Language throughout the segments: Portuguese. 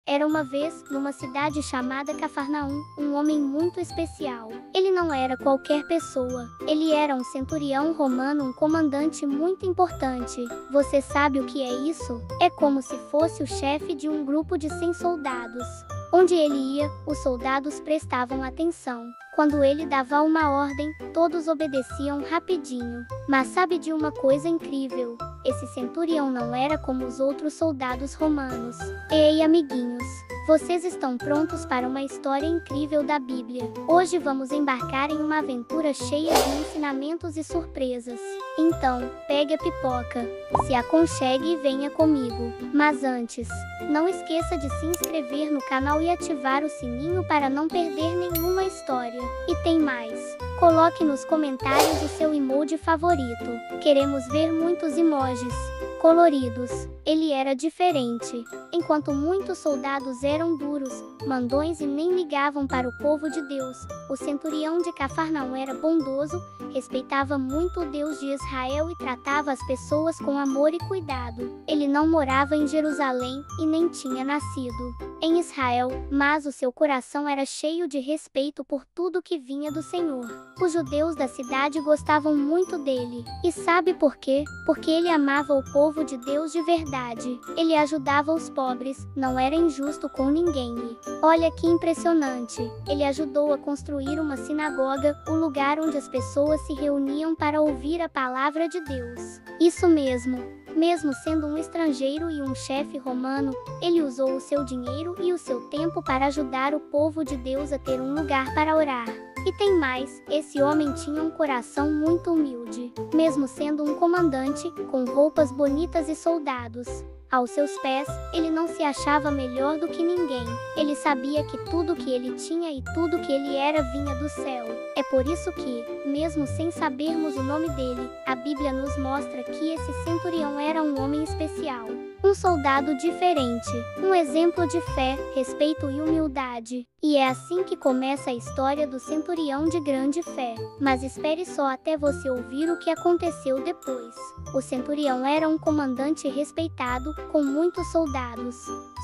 Era uma vez, numa cidade chamada Cafarnaum, um homem muito especial. Ele não era qualquer pessoa. Ele era um centurião romano, um comandante muito importante. Você sabe o que é isso? É como se fosse o chefe de um grupo de 100 soldados. Onde ele ia, os soldados prestavam atenção. Quando ele dava uma ordem, todos obedeciam rapidinho. Mas sabe de uma coisa incrível? Esse centurião não era como os outros soldados romanos. Ei, amiguinhos, vocês estão prontos para uma história incrível da Bíblia? Hoje vamos embarcar em uma aventura cheia de ensinamentos e surpresas. Então, pegue a pipoca, se aconchegue e venha comigo. Mas antes, não esqueça de se inscrever no canal e ativar o sininho para não perder nenhuma história. E tem mais. Coloque nos comentários o seu emoji favorito. Queremos ver muitos emojis coloridos. Ele era diferente. Enquanto muitos soldados eram duros, mandões e nem ligavam para o povo de Deus, o centurião de Cafarnaum era bondoso, respeitava muito o Deus de Israel e tratava as pessoas com amor e cuidado. Ele não morava em Jerusalém e nem tinha nascido em Israel, mas o seu coração era cheio de respeito por tudo que vinha do Senhor. Os judeus da cidade gostavam muito dele. E sabe por quê? Porque ele amava o povo de Deus de verdade. Ele ajudava os pobres, não era injusto com ninguém. E, olha que impressionante, ele ajudou a construir uma sinagoga, o lugar onde as pessoas se reuniam para ouvir a palavra de Deus. Isso mesmo. Mesmo sendo um estrangeiro e um chefe romano, ele usou o seu dinheiro e o seu tempo para ajudar o povo de Deus a ter um lugar para orar. E tem mais, esse homem tinha um coração muito humilde. Mesmo sendo um comandante, com roupas bonitas e soldados aos seus pés, ele não se achava melhor do que ninguém. Ele sabia que tudo que ele tinha e tudo que ele era vinha do céu. É por isso que, mesmo sem sabermos o nome dele, a Bíblia nos mostra que esse centurião era um homem especial. Um soldado diferente, um exemplo de fé, respeito e humildade. E é assim que começa a história do centurião de grande fé. Mas espere só até você ouvir o que aconteceu depois. O centurião era um comandante respeitado, com muitos soldados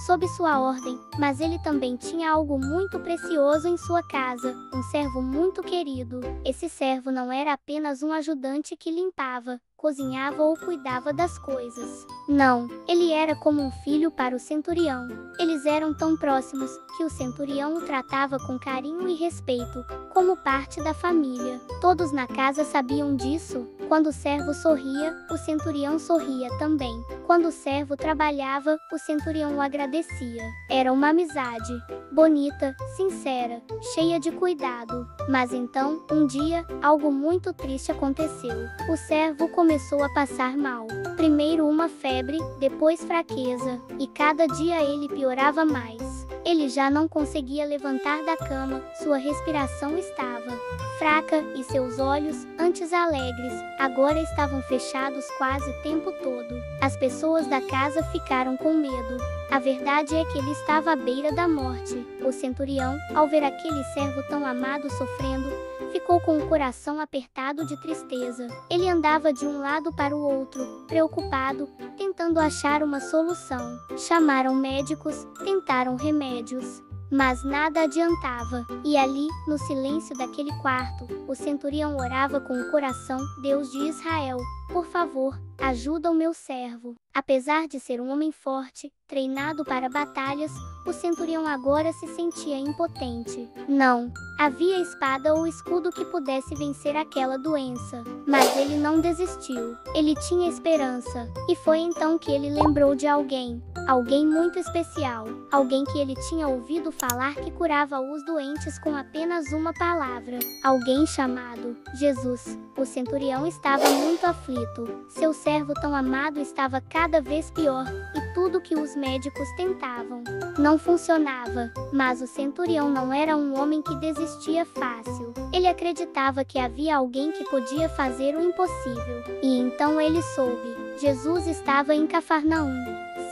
sob sua ordem, mas ele também tinha algo muito precioso em sua casa, um servo muito querido. Esse servo não era apenas um ajudante que limpava, cozinhava ou cuidava das coisas. Não, ele era como um filho para o centurião. Eles eram tão próximos que o centurião o tratava com carinho e respeito, como parte da família. Todos na casa sabiam disso. Quando o servo sorria, o centurião sorria também. Quando o servo trabalhava, o centurião o agradecia. Era uma amizade bonita, sincera, cheia de cuidado. Mas então, um dia, algo muito triste aconteceu. O servo começou a passar mal. Primeiro uma febre, depois fraqueza, e cada dia ele piorava mais. Ele já não conseguia levantar da cama, sua respiração estava fraca e seus olhos, antes alegres, agora estavam fechados quase o tempo todo. As pessoas da casa ficaram com medo. A verdade é que ele estava à beira da morte. O centurião, ao ver aquele servo tão amado sofrendo, ficou com o coração apertado de tristeza. Ele andava de um lado para o outro, preocupado, tentando achar uma solução. Chamaram médicos, tentaram remédios, mas nada adiantava. E ali, no silêncio daquele quarto, o centurião orava com o coração: Deus de Israel, por favor, ajuda o meu servo. Apesar de ser um homem forte, treinado para batalhas, o centurião agora se sentia impotente. Não havia espada ou escudo que pudesse vencer aquela doença. Mas ele não desistiu. Ele tinha esperança. E foi então que ele lembrou de alguém. Alguém muito especial. Alguém que ele tinha ouvido falar que curava os doentes com apenas uma palavra. Alguém chamado Jesus. O centurião estava muito aflito. Seu servo tão amado estava cada vez pior, e tudo que os médicos tentavam não funcionava. Mas o centurião não era um homem que desistia fácil. Ele acreditava que havia alguém que podia fazer o impossível. E então ele soube. Jesus estava em Cafarnaum.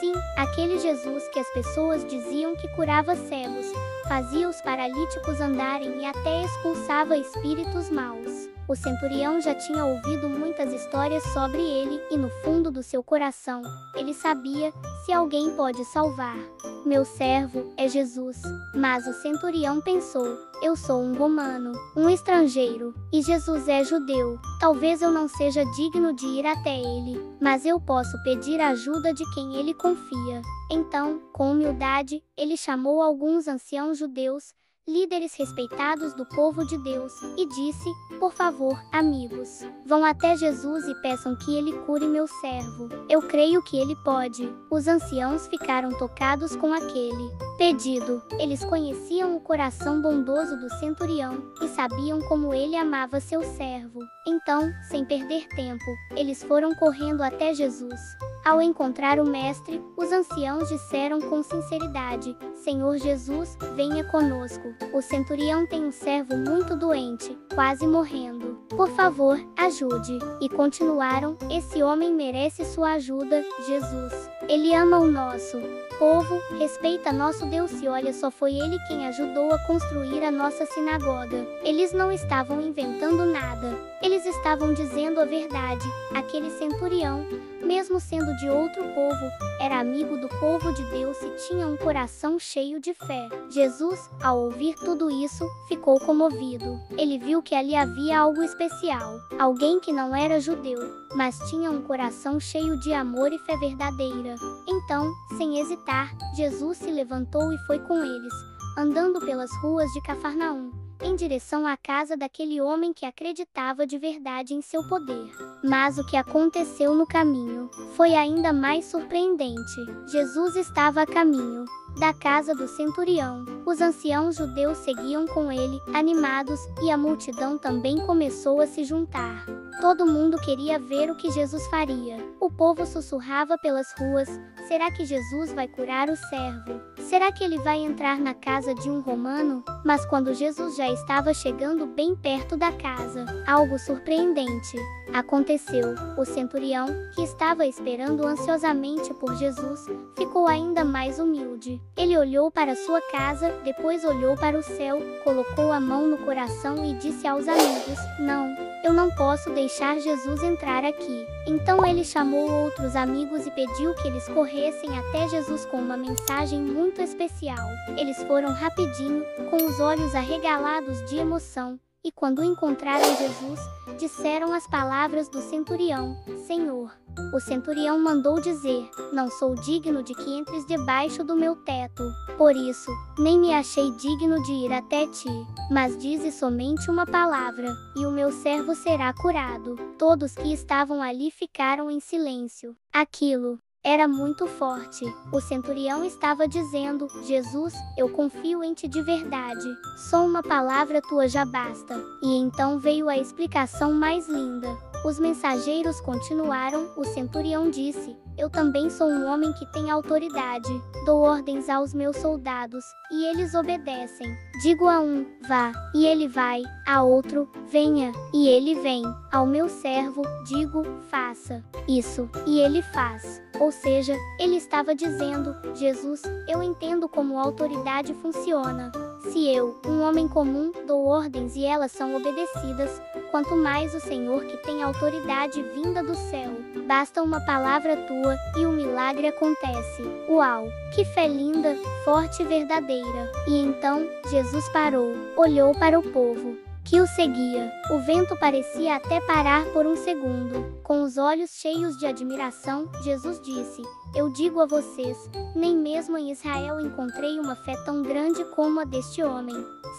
Sim, aquele Jesus que as pessoas diziam que curava cegos, fazia os paralíticos andarem e até expulsava espíritos maus. O centurião já tinha ouvido muitas histórias sobre ele e no fundo do seu coração, ele sabia: se alguém pode salvar meu servo, é Jesus. Mas o centurião pensou: eu sou um romano, um estrangeiro, e Jesus é judeu. Talvez eu não seja digno de ir até ele, mas eu posso pedir a ajuda de quem ele confia. Então, com humildade, ele chamou alguns anciãos judeus, líderes respeitados do povo de Deus, e disse: por favor, amigos, vão até Jesus e peçam que ele cure meu servo. Eu creio que ele pode. Os anciãos ficaram tocados com aquele pedido. Eles conheciam o coração bondoso do centurião e sabiam como ele amava seu servo. Então, sem perder tempo, eles foram correndo até Jesus. Ao encontrar o mestre, os anciãos disseram com sinceridade: Senhor Jesus, venha conosco. O centurião tem um servo muito doente, quase morrendo. Por favor, ajude. E continuaram: esse homem merece sua ajuda, Jesus. Ele ama o nosso povo, respeita nosso Deus e olha só, foi ele quem ajudou a construir a nossa sinagoga. Eles não estavam inventando nada. Eles estavam dizendo a verdade. Aquele centurião, mesmo sendo de outro povo, era amigo do povo de Deus e tinha um coração cheio de fé. Jesus, ao ouvir tudo isso, ficou comovido. Ele viu que ali havia algo especial. Alguém que não era judeu, mas tinha um coração cheio de amor e fé verdadeira. Então, sem hesitar, Jesus se levantou e foi com eles, andando pelas ruas de Cafarnaum, em direção à casa daquele homem que acreditava de verdade em seu poder. Mas o que aconteceu no caminho foi ainda mais surpreendente. Jesus estava a caminho da casa do centurião. Os anciãos judeus seguiam com ele, animados, e a multidão também começou a se juntar. Todo mundo queria ver o que Jesus faria. O povo sussurrava pelas ruas: será que Jesus vai curar o servo? Será que ele vai entrar na casa de um romano? Mas quando Jesus já estava chegando bem perto da casa, algo surpreendente aconteceu. O centurião, que estava esperando ansiosamente por Jesus, ficou ainda mais humilde. Ele olhou para sua casa, depois olhou para o céu, colocou a mão no coração e disse aos amigos: não, eu não posso deixar Jesus entrar aqui. Então ele chamou outros amigos e pediu que eles corressem até Jesus com uma mensagem muito especial. Eles foram rapidinho, com os olhos arregalados de emoção, e quando encontraram Jesus, disseram as palavras do centurião: Senhor. O centurião mandou dizer: não sou digno de que entres debaixo do meu teto. Por isso, nem me achei digno de ir até ti. Mas dize somente uma palavra, e o meu servo será curado. Todos que estavam ali ficaram em silêncio. Aquilo era muito forte. O centurião estava dizendo: Jesus, eu confio em ti de verdade. Só uma palavra tua já basta. E então veio a explicação mais linda. Os mensageiros continuaram. O centurião disse: eu também sou um homem que tem autoridade. Dou ordens aos meus soldados, e eles obedecem. Digo a um: vá, e ele vai. A outro: venha, e ele vem. Ao meu servo, digo: faça isso, e ele faz. Ou seja, ele estava dizendo: Jesus, eu entendo como a autoridade funciona. Se eu, um homem comum, dou ordens e elas são obedecidas, quanto mais o Senhor que tem autoridade vinda do céu. Basta uma palavra tua, e o milagre acontece. Uau! Que fé linda, forte e verdadeira! E então, Jesus parou, olhou para o povo que o seguia. O vento parecia até parar por um segundo. Com os olhos cheios de admiração, Jesus disse: eu digo a vocês, nem mesmo em Israel encontrei uma fé tão grande como a deste homem.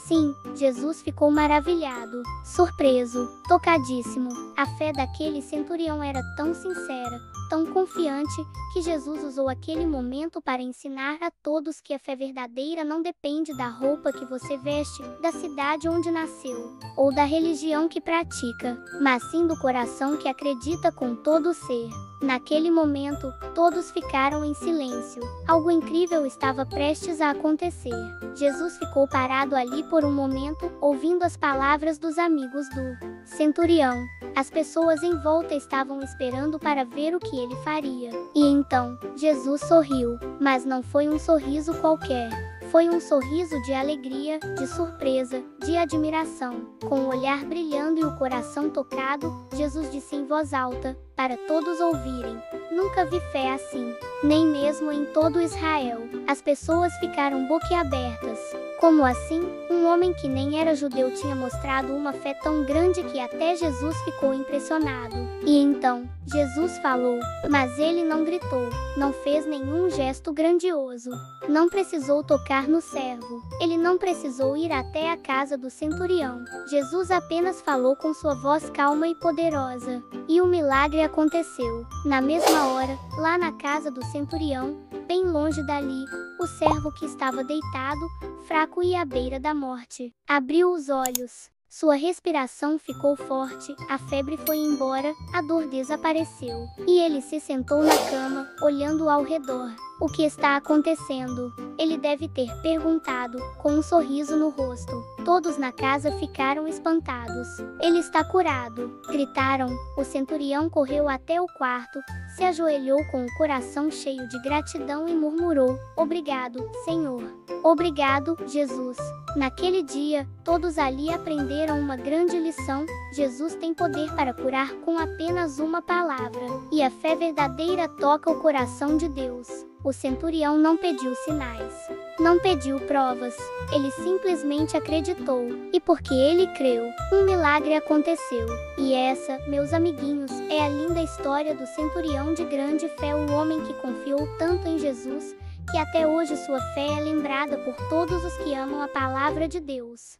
Sim, Jesus ficou maravilhado, surpreso, tocadíssimo. A fé daquele centurião era tão sincera, tão confiante, que Jesus usou aquele momento para ensinar a todos que a fé verdadeira não depende da roupa que você veste, da cidade onde nasceu, ou da religião que pratica, mas sim do coração que acredita com todo o ser. Naquele momento, todos ficaram em silêncio. Algo incrível estava prestes a acontecer. Jesus ficou parado ali por um momento, ouvindo as palavras dos amigos do centurião. As pessoas em volta estavam esperando para ver o que ele faria. E então, Jesus sorriu, mas não foi um sorriso qualquer. Foi um sorriso de alegria, de surpresa, de admiração. Com o olhar brilhando e o coração tocado, Jesus disse em voz alta, para todos ouvirem: nunca vi fé assim, nem mesmo em todo Israel. As pessoas ficaram boquiabertas. Como assim? Um homem que nem era judeu tinha mostrado uma fé tão grande que até Jesus ficou impressionado. E então, Jesus falou, mas ele não gritou, não fez nenhum gesto grandioso. Não precisou tocar no servo. Ele não precisou ir até a casa do centurião. Jesus apenas falou com sua voz calma e poderosa. E o milagre aconteceu. Na mesma hora, lá na casa do centurião, bem longe dali, o servo que estava deitado, fraco e à beira da morte, abriu os olhos. Sua respiração ficou forte, a febre foi embora, a dor desapareceu. E ele se sentou na cama, olhando ao redor. O que está acontecendo? Ele deve ter perguntado, com um sorriso no rosto. Todos na casa ficaram espantados. Ele está curado, gritaram. O centurião correu até o quarto, se ajoelhou com o coração cheio de gratidão e murmurou: obrigado, Senhor. Obrigado, Jesus. Naquele dia, todos ali aprenderam uma grande lição: Jesus tem poder para curar com apenas uma palavra. E a fé verdadeira toca o coração de Deus. O centurião não pediu sinais, não pediu provas, ele simplesmente acreditou. E porque ele creu, um milagre aconteceu. E essa, meus amiguinhos, é a linda história do centurião de grande fé, o homem que confiou tanto em Jesus, que até hoje sua fé é lembrada por todos os que amam a palavra de Deus.